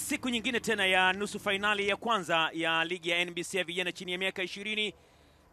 Siku nyingine tena ya nusu fainali ya kwanza ya ligi ya NBC ya vijana chini ya miaka 20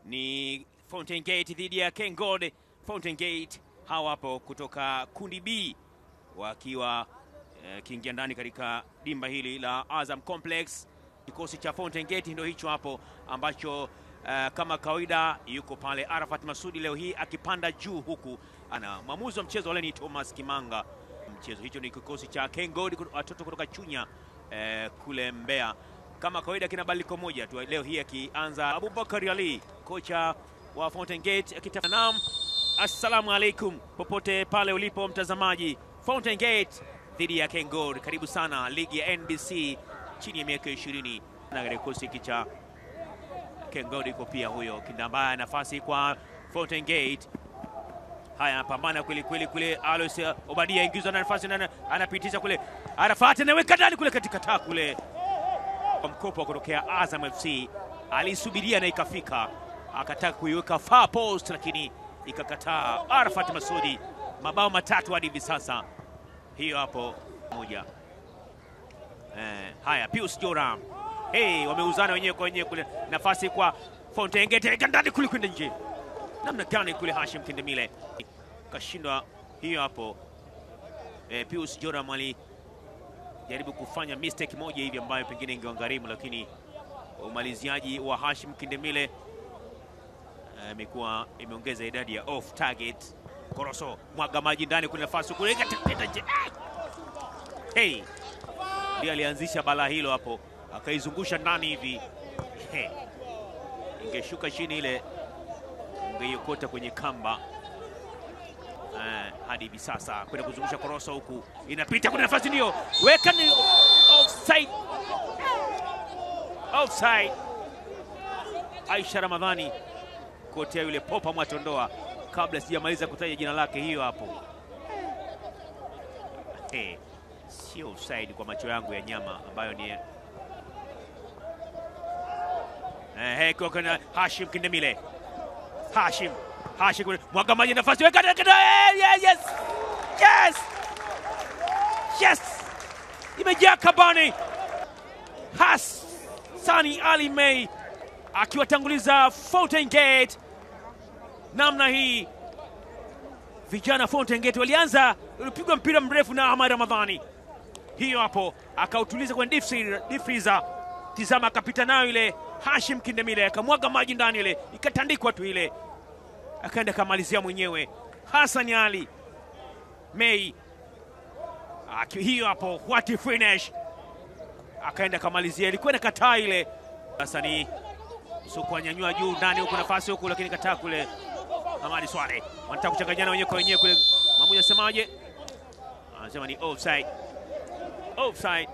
ni Fountain Gate dhidi ya KenGold. Fountain Gate hawa hapo kutoka kundi B wakiwa kiingia ndani katika dimba hili la Azam Complex. Kikosi cha Fountain Gate ndio hicho hapo ambacho kama kawaida yuko pale Arafat Masudi leo hii akipanda juu, huku ana mwamuzi wa mchezo wale ni Thomas Kimanga. Mchezo hicho ni kikosi cha KenGold, watoto kutoka Chunya kule Mbeya. Kama kawaida kina badiliko moja tu leo hii akianza Abubakar Ali, kocha wa Fountain Gate akitafanaam. Assalamu alaikum popote pale ulipo mtazamaji. Fountain Gate dhidi ya KenGold, karibu sana ligi ya NBC chini ya miaka 20. Na katika kikosi cha KenGold iko pia huyo Kindamba, nafasi kwa Fountain Gate. Haya, pambana kweli kweli kule. Alois Obadia ingizwa na nafasi na anapitisha kule. Arafat anaweka ndani kule katika taa kule. Mkopo kutokea Azam FC alisubiria na ikafika, akataka kuiweka far post lakini ikakataa. Arafat Masudi mabao matatu hadi hivi sasa, hiyo hapo moja. Haya, Pius Joram wameuzana wenyewe kwa wenyewe kule. Nafasi kwa Fountain Gate ndani kule kwenda nje. Namna gani kule Hashim Kindemile kashindwa hiyo hapo. Pius Joram jaribu kufanya mistake moja hivi ambayo pengine ingewagharimu, lakini umaliziaji wa Hashim Kindemile imekuwa imeongeza idadi ya off target. Koroso mwaga maji ndani kule, nafasi kule ikatapita nje. Ndiye alianzisha bala hilo hapo, akaizungusha ndani hivi. Ingeshuka chini ile ungeiokota kwenye kamba. Hadi hivi sasa kwenda kuzungusha Koroso, huku inapita kuna nafasi, ndio weka, ni offside. Offside. Aisha Ramadhani kotea yule Popa Mwatondoa, kabla sijamaliza kutaja jina lake, hiyo hapo. Sio offside kwa macho yangu ya nyama ambayo ni kwa kana Hashim Kindemile. Hashim mwaga maji, nafasi weka. Yes, imejaa kabani. Hassani Ali Mei akiwatanguliza Fountain Gate namna hii. Vijana Fountain Gate walianza, ulipigwa mpira mrefu na Ahmad Ramadhani, hiyo hapo akautuliza kwa deep freezer. Tizama, akapita nayo ile Hashim Kindemile, akamwaga maji ndani ile, ikatandikwa tu ile, akaenda kamalizia mwenyewe Hassani Ali Mei. Hiyo hapo, what a finish, akaenda kamalizia, ilikuwa na kataa ile. Hassani Suku anyanyua juu ndani huko, nafasi huko lakini kataa kule. Hamadi Swale wanataka kuchanganyana wenyewe kwa wenyewe kule. Mamuja semaje? Anasema ni offside. Offside.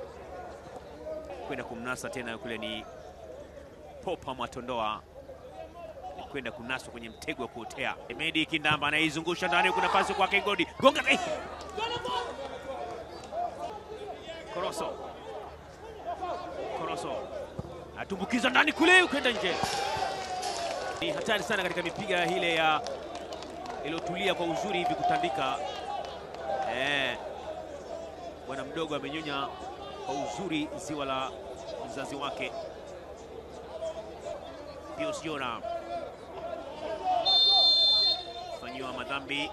Kwenda kumnasa tena kule ni Popa Mwatondoa, kwenda kunaswa kwenye mtego wa kuotea. Emedi Kindamba anaizungusha ndani huko, nafasi kwa KenGold. Gonga. Koroso atumbukiza ndani kule, kwenda nje. Ni hatari sana katika mipiga ile ya iliyotulia kwa uzuri hivi kutandika. Bwana mdogo amenyonya kwa uzuri ziwa la mzazi wake. Pius Joram fanyiwa madhambi.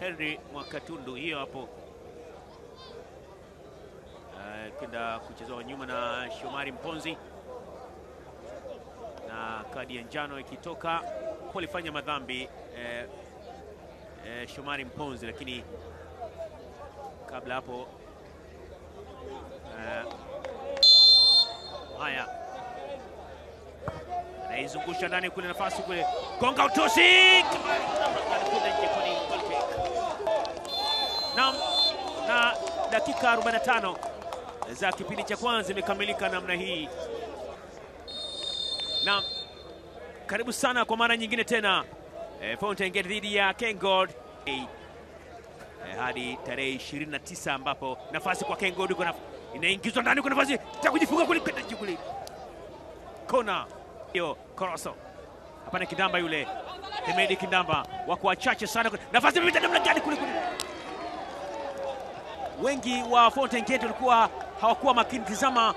Henry Mwakatundu, hiyo hapo kenda kuchezwa nyuma na Shomari Mponzi, na kadi ya njano ikitoka. Walifanya madhambi Shomari Mponzi, lakini kabla hapo haya anaizungusha ndani kule, nafasi kule, gonga utosi na dakika 45 za kipindi cha kwanza imekamilika namna hii. Na karibu sana kwa mara nyingine tena Fountain Gate dhidi ya KenGold hadi tarehe 29, ambapo nafasi kwa KenGold inaingizwa ndani kwa nafasi kujifunga kule kule. Kona hiyo Koroso. Hapana, Kindamba yule. Emedi Kindamba wako wachache sana. Nafasi imepita namna gani kule. wengi wa Fountain Gate walikuwa hawakuwa makini. Tizama,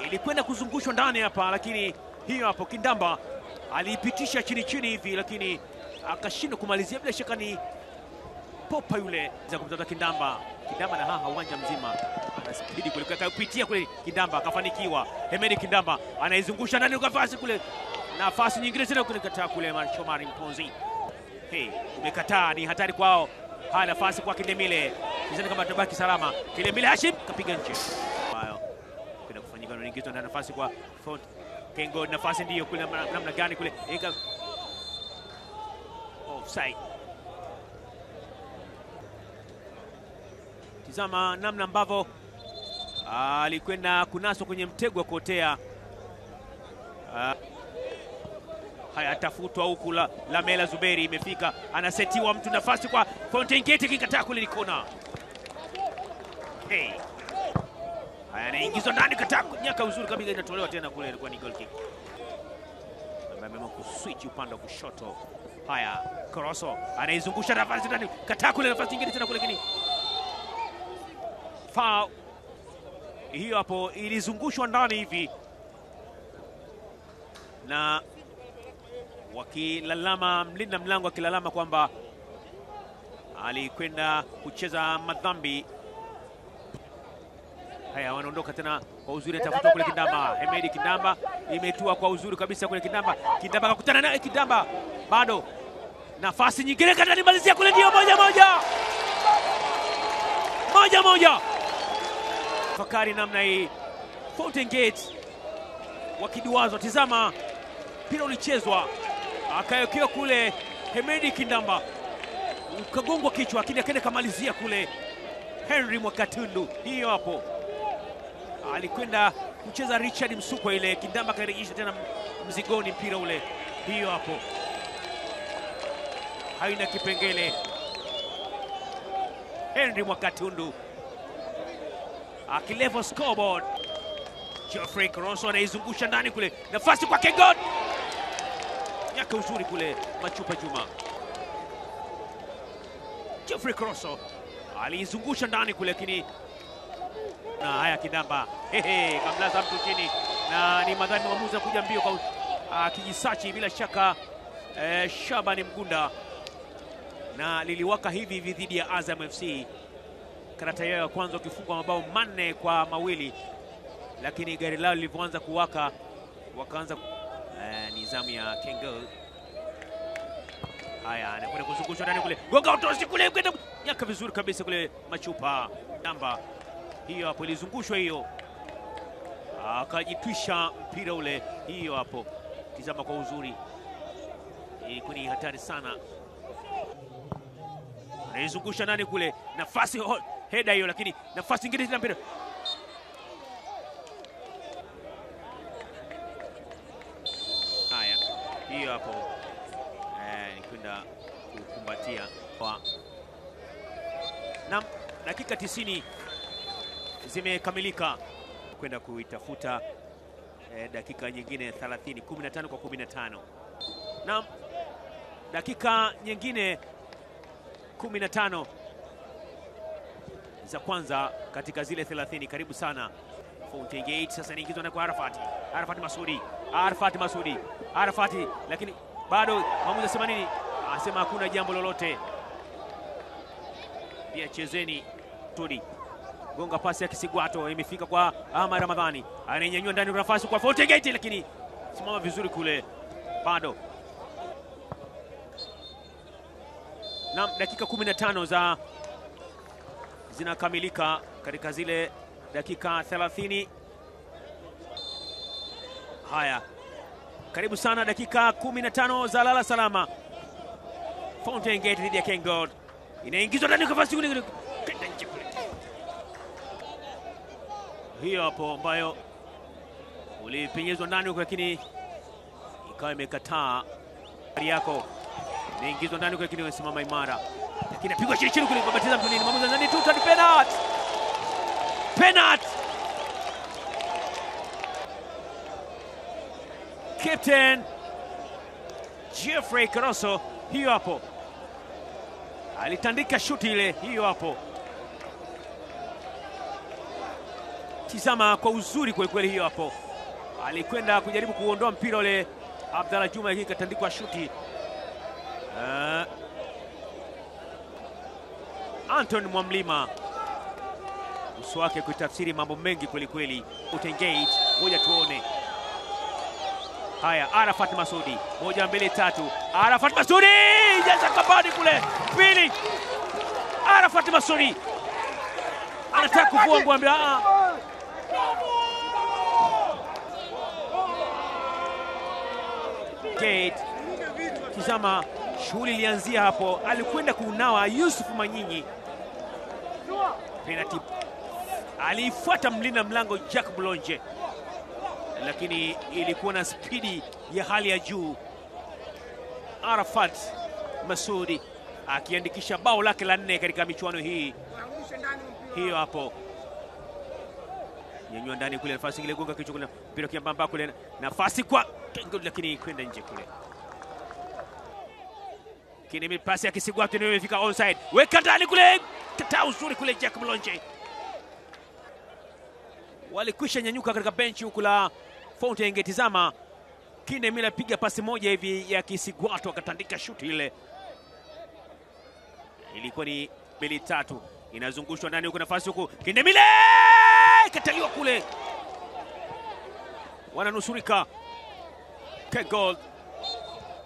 ilikwenda kuzungushwa ndani hapa, lakini hiyo hapo Kindamba aliipitisha chini chini hivi, lakini akashindwa kumalizia. Bila shaka ni popa yule za kumtata Kindamba. Kindamba na haha uwanja mzima, ana spidi kule, akapitia kule Kindamba akafanikiwa. Hemedi Kindamba anaizungusha ndani kwa nafasi kule, nafasi nyingine tena kule, kataa kule Shomari Mponzi. Umekataa, ni hatari kwao. Haya, nafasi kwa Kindemile, sidhani kama tabaki salama. Kindemile Hashim kapiga nje. Hayo kwenda kufanyika, anaingizwa na nafasi kwa Kengo, nafasi ndiyo kule, namna gani kule, offside. Tizama namna ambavyo alikwenda kunaswa kwenye mtego wa kuotea. Haya, atafutwa huku Lamela Zuberi, imefika, anasetiwa mtu, nafasi kwa Fountain Gate, kikataa kule, ni kona. Haya, anaingizwa ndani, kataa nyaka uzuri kabisa, inatolewa tena kule, ilikuwa ni goal kick. Ameamua kuswitch upande wa kushoto. Haya, Koroso anaizungusha nafasi ndani, kataa kule, nafasi nyingine tena kule, lakini foul. Hiyo hapo ilizungushwa ndani hivi, na wakilalama, mlinda mlango akilalama kwamba alikwenda kucheza madhambi. Haya, wanaondoka tena kwa uzuri, atafuta kule Kindamba. Hemedi Kindamba, imetua kwa uzuri kabisa kule Kindamba. Kindamba akakutana naye Kindamba, bado nafasi nyingine, katani malizia kule, ndio moja moja. Fakari namna hii Fountain Gate wakiduazwa. Tizama, mpira ulichezwa, akayokewa kule Hemedi Kindamba, ukagongwa kichwa, lakini akaenda kamalizia kule Henry Mwakatundu. Hiyo hapo alikwenda kucheza Richard Msukwa ile, Kindamba karejesha tena mzigoni mpira ule. Hiyo hapo haina kipengele. Henry Mwakatundu akilevel scoreboard. Geoffrey Koroso anaizungusha ndani kule, nafasi kwa Kengod, nyaka uzuri kule Machupa Juma. Geoffrey Koroso aliizungusha ndani kule, lakini na haya Kindamba kamlaza mtu chini, na ni madhani mwamuzi kuja mbio kwa kijisachi bila shaka Shabani Mgunda, na liliwaka hivi dhidi ya Azam FC. Karata yao ya kwanza ukifungwa mabao 4-2, lakini gari lao lilivyoanza kuwaka wakaanza nizamu ya Kengo. Haya, anakwenda kuzungushwa ndani kule, gonga utosi kule, kwenda nyaka vizuri kabisa kule Machupa Namba. Hiyo hapo ilizungushwa hiyo, akajitwisha mpira ule. Hiyo hapo tizama kwa uzuri, ilikuwa ni hatari sana. Anaizungusha ndani kule, nafasi heda hiyo, lakini nafasi nyingine tena mpira. Haya, hiyo hapo ni kwenda kukumbatia kwa na dakika 90 zimekamilika, kwenda kuitafuta dakika nyingine 30, 15 kwa 15, na dakika nyingine 15 za kwanza katika zile 30. Karibu sana Fountain Gate. Sasa inaingizwa na kwa Arafati Masudi, lakini bado mwamuzi asema nini? Asema hakuna jambo lolote, pia chezeni. Tudi gonga pasi ya Kisigwato, imefika kwa Ahmad Ramadhani, ananyanyua ndani nafasi kwa Fountain Gate, lakini simama vizuri kule bado. Na dakika 15 zinakamilika katika zile dakika 30. Haya, karibu sana dakika 15 za lala salama. Fountain Gate dhidi ya Kengod, inaingizwa ndani kwa nafasi kule, hiyo hapo ambayo ulipenyezwa ndani, lakini ikawa imekataa yako. Inaingizwa ndani lakini wamesimama imara, lakini apigwa chini kule, babatiza mtu nini, mwamuzi ndani tu, penalty. Captain Geoffrey Koroso, hiyo hapo alitandika shuti ile, hiyo hapo Tizama kwa uzuri kweli kweli hiyo hapo. Alikwenda kujaribu kuondoa mpira ule Abdalla Juma, hii katandikwa shuti. Anton Mwamlima uso wake kutafsiri mambo mengi kweli kweli. Fountain Gate, ngoja tuone. Haya, Arafat Masudi, 1 2 3. Arafat Masudi jaza kabadi kule pili. Arafat Masudi anataka kuvua ngwambi. Gate, tizama shughuli ilianzia hapo, alikwenda kuunawa Yusuf Manyinyi. Penalty alifuata mlinda mlango Jack Blonje, lakini ilikuwa na spidi ya hali ya juu. Arafat Masudi akiandikisha bao lake la 4 katika michuano hii. Hiyo hapo nyanyua ndani kule, nafasi ile gonga kichwa kule, mpira kiambamba kule, nafasi kwa Kengod, lakini kwenda nje kule. Kini pasi ya Kisigwatu imefika onside, weka ndani kule, kataa uzuri kule Jack Blonje. Walikwisha nyanyuka katika benchi huku la Fountain Gate. Tizama Kindemile piga pasi moja hivi ya Kisigwatu akatandika shuti ile, ilikuwa ni 2-3. Inazungushwa ndani huko, nafasi huko Kindemile kataliwa kule, wananusurika Kengod.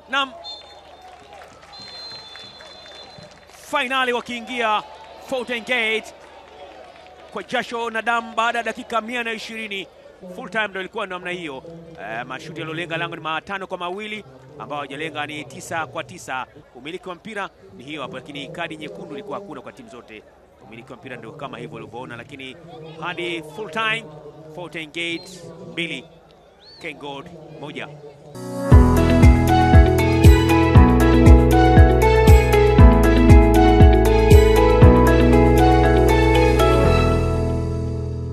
Nam finali wakiingia Fountain Gate kwa jasho na damu baada ya dakika 120. Full time ndio ilikuwa namna hiyo. Mashuti yaliolenga lango ni 5-2, ambao hawajalenga ni 9-9. Umiliki wa mpira ni hiyo hapo, lakini kadi nyekundu ilikuwa hakuna kwa timu zote. Umiliki wa mpira ndio kama hivyo ulivyoona, lakini hadi full time Fountain Gate 2 Kengod 1.